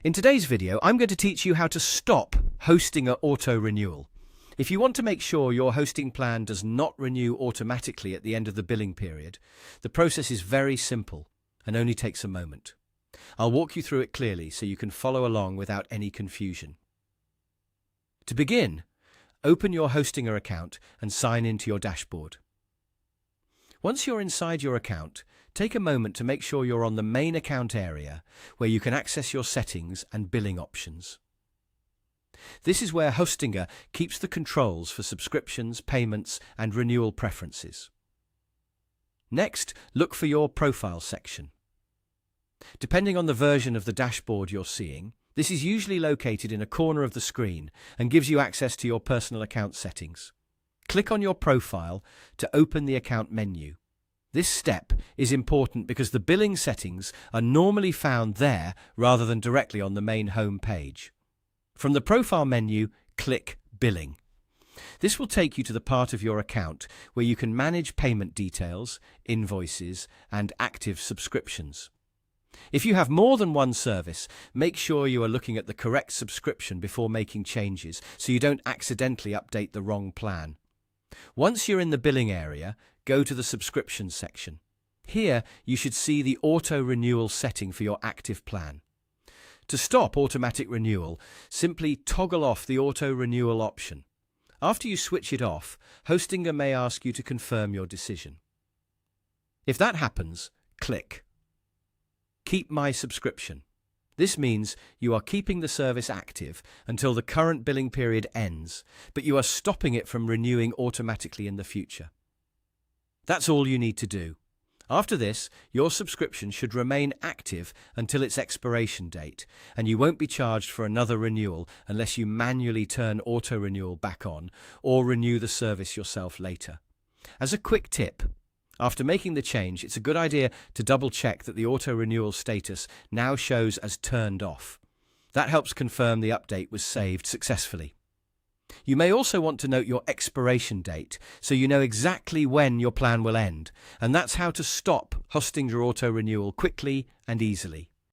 In today's video, I'm going to teach you how to stop Hostinger auto-renewal. If you want to make sure your hosting plan does not renew automatically at the end of the billing period, the process is very simple and only takes a moment. I'll walk you through it clearly so you can follow along without any confusion. To begin, open your Hostinger account and sign into your dashboard. Once you're inside your account, take a moment to make sure you're on the main account area where you can access your settings and billing options. This is where Hostinger keeps the controls for subscriptions, payments, and renewal preferences. Next, look for your profile section. Depending on the version of the dashboard you're seeing, this is usually located in a corner of the screen and gives you access to your personal account settings. Click on your profile to open the account menu. This step is important because the billing settings are normally found there rather than directly on the main home page. From the profile menu, click Billing. This will take you to the part of your account where you can manage payment details, invoices, and active subscriptions. If you have more than one service, make sure you are looking at the correct subscription before making changes so you don't accidentally update the wrong plan. Once you're in the billing area, go to the subscriptions section. Here, you should see the auto-renewal setting for your active plan. To stop automatic renewal, simply toggle off the auto-renewal option. After you switch it off, Hostinger may ask you to confirm your decision. If that happens, click Keep My Subscription. This means you are keeping the service active until the current billing period ends, but you are stopping it from renewing automatically in the future. That's all you need to do. After this, your subscription should remain active until its expiration date, and you won't be charged for another renewal unless you manually turn auto-renewal back on or renew the service yourself later. As a quick tip, after making the change, it's a good idea to double-check that the auto-renewal status now shows as turned off. That helps confirm the update was saved successfully. You may also want to note your expiration date so you know exactly when your plan will end, and that's how to stop Hostinger auto-renewal quickly and easily.